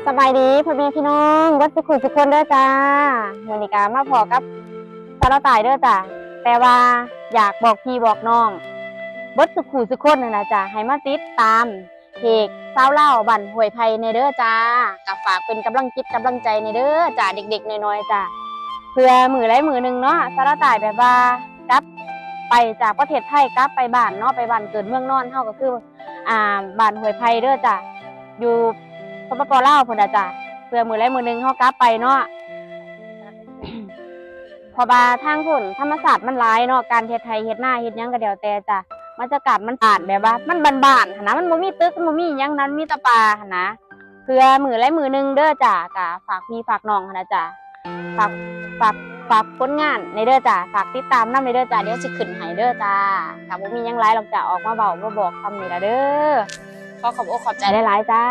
สบายดีพ่อแม่พี่น้องวัดสุขุมสุขคนเด้อจ้าเมื่อนี้กามาพอกับสารตายเด้อจ้าแต่ว่าอยากบอกพี่บอกน้องวัดสุขุมสุขคนนะจ้าให้มาติดตามเพจสาวเล่าบั่นห้วยไผ่ในเด้อจ้ากับฝากเป็นกำลังจิตกำลังใจในเด้อจ้าเด็กๆน้อยๆจ้าเพื่อมือไรมือหนึ่งเนาะสารตายแบบว่ากลับไปจากประเทศไทยกลับไปบ้านเนาะไปบ้านเกิดเมืองนอนเฮาก็คือบ้านห้วยไผ่เด้อจ้าอยู่สปป.ลาวพุ่นน่ะจ้ะเพื่อมือไรมือหนึ่งเขากลับไปเนาะ พอบาทางพุ่นธรรมศาสตร์มันหลายเนาะการเฮ็ดไทยเฮ็ดหน้าเฮ็ดหยังก็เดียวแต่จ้ะมันจะกลับมันผ่านแบบว่ามันบานๆหั่นนะมันบ่มีตึกมันบ่มีหยังนั้นมีแต่ป่าหั่นนะเพื่อมือไรมือหนึ่งเด้อจ้ะก็ฝากพี่ฝากน้องหั่นนะจ้ะฝากฝากฝากผลงานในเด้อจ้ะฝากติดตามนำในเด้อจ้ะเดี๋ยวสิขึ้นให้เด้อจ้ะก็บ่มีหยังหลายหรอกจ้ะออกมาเว้ามาบอกคำนี้ล่ะเด้อขอขอบอกขอบใจหลายๆจ้า